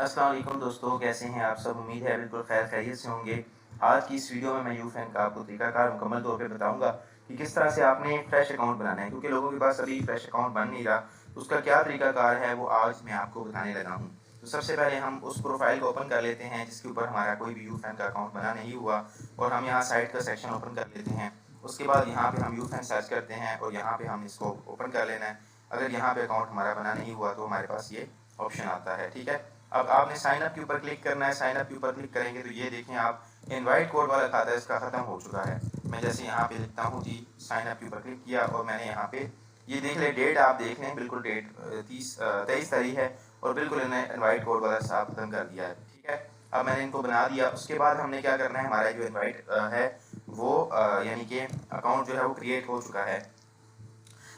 अस्सलाम वालेकुम दोस्तों, कैसे हैं आप सब। उम्मीद है बिल्कुल खैर खैरियत से होंगे। आज की इस वीडियो में मैं यूफैन का आपको तरीकाकार मुकम्मल तौर पे बताऊंगा कि किस तरह से आपने एक फ्रेश अकाउंट बनाना है, क्योंकि लोगों के पास अभी फ्रेश अकाउंट बन नहीं रहा। तो उसका क्या तरीकाकार है वो आज मैं आपको बताने लगा हूँ। तो सबसे पहले हम उस प्रोफाइल को ओपन कर लेते हैं जिसके ऊपर हमारा कोई भी यूफैन का अकाउंट बना नहीं हुआ, और हम यहाँ साइट का सेक्शन ओपन कर लेते हैं। उसके बाद यहाँ पे हम यूफैन सर्च करते हैं और यहाँ पे हम इसको ओपन कर लेना है। अगर यहाँ पे अकाउंट हमारा बना नहीं हुआ तो हमारे पास ये ऑप्शन आता है, ठीक है। अब आपने साइन अप के ऊपर क्लिक करना है। साइन अप के ऊपर क्लिक करेंगे तो ये देखें आप इनवाइट कोड वाला खाता है, इसका ख़त्म हो चुका है। मैं जैसे यहाँ पे लिखता हूँ जी, साइन अप के ऊपर क्लिक किया और मैंने यहाँ पे ये देख ले, डेट आप देख लें, बिल्कुल डेट 23 तारीख है और बिल्कुल इन्हें इनवाइट कोड वाला हिसाब ख़त्म कर दिया है, ठीक है। अब मैंने इनको बना दिया। उसके बाद हमने क्या करना है, हमारा जो इनवाइट है वो यानी कि अकाउंट जो है वो क्रिएट हो चुका है।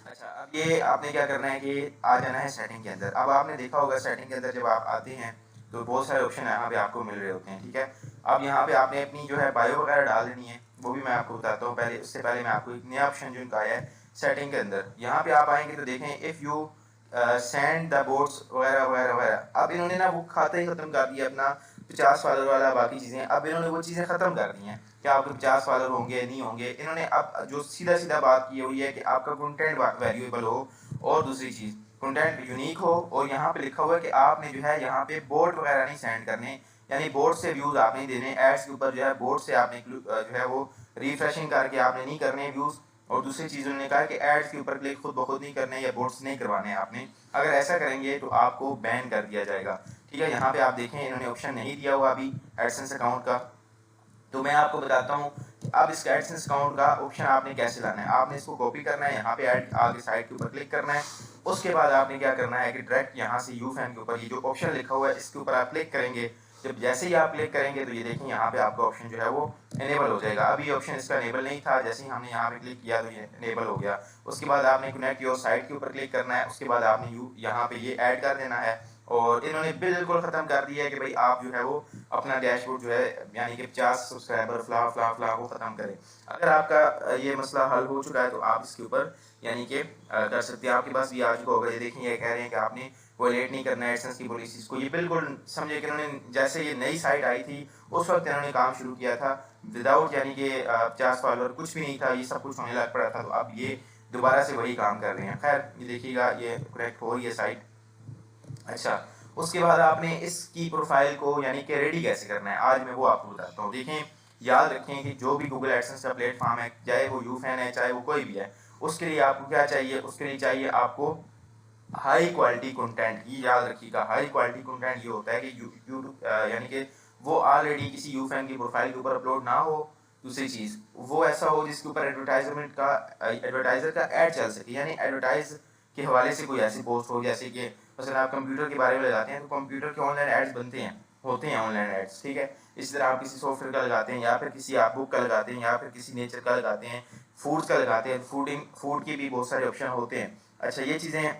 अच्छा, अब ये आपने क्या करना है कि आ जाना है सेटिंग के अंदर। अब आपने देखा होगा सेटिंग के अंदर जब आप आते हैं तो बहुत सारे ऑप्शन यहाँ पे आपको मिल रहे होते हैं, ठीक है। अब यहाँ पे आपने अपनी जो है बायो वगैरह डाल देनी है, वो भी मैं आपको बताता हूँ। पहले उससे पहले मैं आपको एक नया ऑप्शन जो इनका आया है सेटिंग के अंदर, यहाँ पे आप आएंगे तो देखें if you send the boats वगैरह वगैरह वगैरह। अब इन्होंने ना वो खाता ही ख़त्म कर दिया अपना 50 फॉलोअर वाला, बाकी चीज़ें अब इन्होंने वो चीज़ें ख़त्म कर दी हैं कि आपके 50 फॉलोअर होंगे नहीं होंगे। इन्होंने अब जो सीधा सीधा बात की हुई है कि आपका कंटेंट वैल्यूएबल हो, और दूसरी चीज़ कंटेंट यूनिक हो, और यहाँ पे लिखा हुआ है कि आपने जो है यहाँ पे बोट वगैरह नहीं सेंड करने, यानी बोट से व्यूज़ आप नहीं देने। एड्स के ऊपर जो है बोट से आपने जो है वो रिफ्रेशिंग करके आपने नहीं करने व्यूज़। और दूसरी चीज़ उन्होंने कहा कि एड्स के ऊपर क्लिक खुद ब खुद नहीं करने या बोट्स नहीं करवाने आपने। अगर ऐसा करेंगे तो आपको बैन कर दिया जाएगा, ठीक है। यहाँ पे आप देखें इन्होंने ऑप्शन नहीं दिया हुआ अभी एडसेंस अकाउंट का। तो मैं आपको बताता हूँ कि अब इस एडसेंस अकाउंट का ऑप्शन आपने कैसे लाना है। आपने इसको कॉपी करना है, यहाँ पे ऐड आगे साइड के ऊपर क्लिक करना है। उसके बाद आपने क्या करना है कि डायरेक्ट यहाँ से यूफैन के ऊपर ये जो ऑप्शन लिखा हुआ है इसके ऊपर आप क्लिक करेंगे। जब जैसे ही आप क्लिक करेंगे तो ये देखें यहाँ पे आपका ऑप्शन जो है वो इनेबल हो जाएगा। अभी ऑप्शन इसका इनेबल नहीं था, जैसे ही हमने यहाँ पे क्लिक किया तो ये इनेबल हो गया। उसके बाद आपने कनेक्ट योर साइट के ऊपर क्लिक करना है। उसके बाद आपने यहाँ पे ये ऐड कर देना है, और इन्होंने बिल्कुल ख़त्म कर दिया है कि भाई आप जो है वो अपना डैशबोर्ड जो है यानी कि 50 सब्सक्राइबर फला फला फला को ख़त्म करें। अगर आपका ये मसला हल हो चुका है तो आप इसके ऊपर यानी कि कर सकते हैं। आपके पास भी आ चुका होगा। ये देखिए ये कह रहे हैं कि आपने वायलेट नहीं करना है एडसेंस की पॉलिसीज़ को। ये बिल्कुल समझे कि इन्होंने जैसे ये नई साइट आई थी उस वक्त इन्होंने काम शुरू किया था विदाउट यानी कि 50 फॉलोअर कुछ भी नहीं था, ये सब कुछ होने लग पड़ा था। तो अब ये दोबारा से वही काम कर रहे हैं। खैर ये देखिएगा ये करेक्ट हो रही है साइट। अच्छा, उसके बाद आपने इसकी प्रोफाइल को यानी कि रेडी कैसे करना है आज मैं वो आपको बताता हूँ। देखें, याद रखें कि जो भी गूगल एडसेंस का प्लेटफॉर्म है, चाहे वो यूफैन है चाहे वो कोई भी है, उसके लिए आपको क्या चाहिए, उसके लिए चाहिए आपको हाई क्वालिटी कंटेंट। ये याद रखिएगा, हाई क्वालिटी कंटेंट ये होता है कि यूट्यूब यानी कि वो ऑलरेडी किसी यूफैन की प्रोफाइल के ऊपर अपलोड ना हो। दूसरी चीज़ वो ऐसा हो जिसके ऊपर एडवर्टाइजर का ऐड चल सके, यानी एडवर्टाइज के हवाले से कोई ऐसी पोस्ट हो जैसे कि मसलन आप कंप्यूटर के बारे में लगाते हैं तो कंप्यूटर के ऑनलाइन एड्स बनते हैं, होते हैं ऑनलाइन एड्स, ठीक है। इसी तरह आप किसी सॉफ्टवेयर का लगाते हैं, या फिर किसी आप बुक का लगाते हैं, या फिर किसी नेचर का लगाते हैं, फूड्स का लगाते हैं, फूड की भी बहुत सारे ऑप्शन होते हैं। अच्छा, ये चीज़ें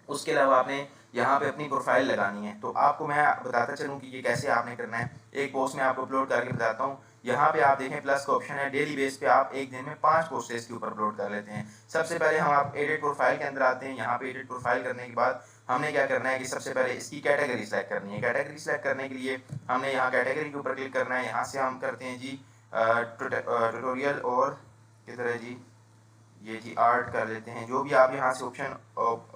उसके अलावा आपने यहाँ पे अपनी प्रोफाइल लगानी है। तो आपको मैं बताता चलूँ कि ये कैसे आपने करना है। एक पोस्ट में आपको अपलोड करके बताता हूँ। यहाँ पे आप देखें प्लस का ऑप्शन है, डेली बेस पे आप एक दिन में 5 पोस्टें इसके ऊपर अपलोड कर लेते हैं। सबसे पहले हम आप एडिट प्रोफाइल के अंदर आते हैं। यहाँ पे एडिट प्रोफाइल करने के बाद हमने क्या करना है कि सबसे पहले इसकी कैटेगरी सेलेक्ट करनी है। कैटेगरी सेलेक्ट करने के लिए हमने यहाँ कैटेगरी के ऊपर क्लिक करना है। यहाँ से हम करते हैं जी ट्यूटोरियल और किधर है जी, ये जी आर्ट कर लेते हैं। जो भी आप यहाँ से ऑप्शन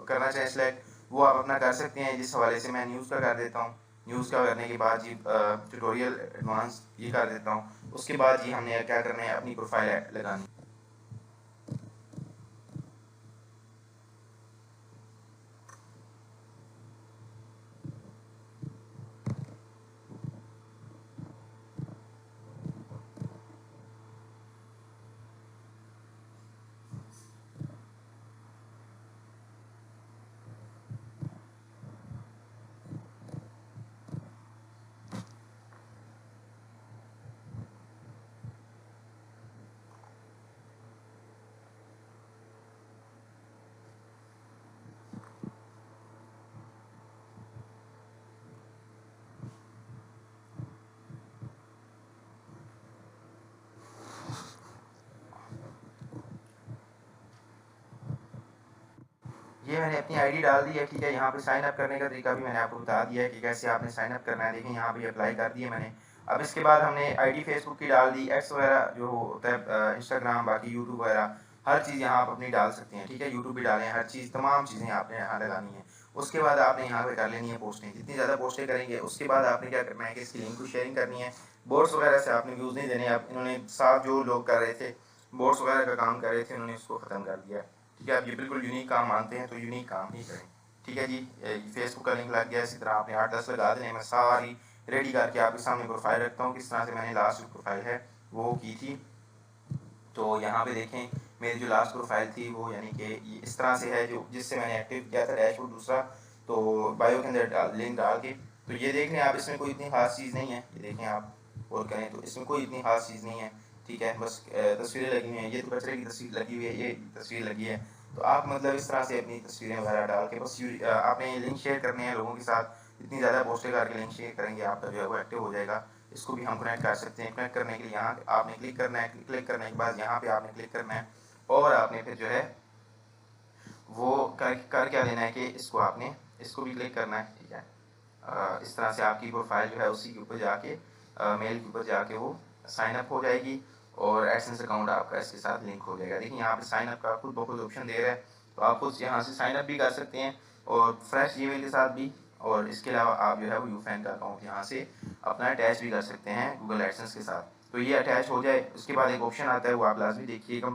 करना चाहें सिलेक्ट वो आप अपना कर सकते हैं। जिस हवाले से मैं न्यूज़ का कर देता हूँ। न्यूज़ का करने के बाद जी ट्यूटोरियल एडवांस ये कर देता हूँ। उसके बाद जी हमने क्या करना है, अपनी प्रोफाइल लगानी। ये मैंने अपनी आईडी डाल दी है, ठीक है। यहाँ पे साइन अप करने का तरीका भी मैंने आपको बता दिया है कि कैसे आपने साइन अप करना है। देखें यहाँ पे अप्लाई कर दिया मैंने। अब इसके बाद हमने आईडी फेसबुक की डाल दी, एक्स वगैरह जो होता है, इंस्टाग्राम, बाकी यूट्यूब वगैरह हर चीज़ यहाँ आप अपनी डाल सकते हैं, ठीक है। यूट्यूब भी डालें, हर चीज़ तमाम चीज़ें आपने यहाँ लगानी है। उसके बाद आपने यहाँ पे कर लेनी है पोस्टिंग। जितनी ज़्यादा पोस्टें करेंगे उसके बाद आपने क्या करना है कि इसकी लिंक को शेयरिंग करनी है। बोर्ड्स वगैरह से आपने व्यूज़ नहीं देने। आप इन्होंने साथ जो लोग कर रहे थे, बोर्ड्स वगैरह का काम कर रहे थे, उन्होंने उसको ख़त्म कर दिया, ठीक है। आप ये बिल्कुल यूनिक काम मानते हैं तो यूनिक काम ही करें, ठीक है जी। फेसबुक का लिंक लग गया, इसी तरह आपने 8-10 लगा देने। मैं सारी रेडी करके आपके सामने प्रोफाइल रखता हूँ, किस तरह से मैंने लास्ट जो प्रोफाइल है वो की थी। तो यहाँ पे देखें मेरी जो लास्ट प्रोफाइल थी वो यानी कि इस तरह से है, जो जिससे मैंने एक्टिव किया था डैशबोर्ड दूसरा, तो बायो के अंदर लिंक डाल के। तो ये देख लें आप, इसमें कोई इतनी खास चीज़ नहीं है। ये देखें आप और करें तो इसमें कोई इतनी खास चीज़ नहीं है, ठीक है। बस तस्वीरें लगी हुई हैं, ये तो कचरे की तस्वीर लगी हुई है, ये तस्वीर लगी है। तो आप मतलब इस तरह से अपनी तस्वीरें वगैरह डाल के बस आपने लिंक शेयर करने हैं लोगों के साथ। इतनी ज़्यादा पोस्टें करके लिंक शेयर करेंगे आपका जो है वो एक्टिव हो जाएगा। इसको भी हम कनेक्ट कर सकते हैं। कनेक्ट करने के लिए यहाँ आपने क्लिक करना है। क्लिक करने के बाद यहाँ पे आपने क्लिक करना है और आपने फिर जो है वो कर क्या देना है कि इसको भी क्लिक करना है, ठीक है। इस तरह से आपकी प्रोफाइल जो है उसी के ऊपर जाके मेल के ऊपर जाके वो साइन अप हो जाएगी और एडसेंस अकाउंट आपका इसके साथ लिंक हो जाएगा। देखिए यहाँ पे साइन अप का खुद ब खुद ऑप्शन दे रहा है, तो आप खुद यहाँ से साइन अप भी कर सकते हैं और फ्रेश ईमेल के साथ भी। और इसके अलावा आप जो है वो यूफैन का अकाउंट यहाँ से अपना अटैच भी कर सकते हैं गूगल एडसेंस के साथ। तो ये अटैच हो जाए उसके बाद एक ऑप्शन आता है, वो आप लाजमी देखिएगा।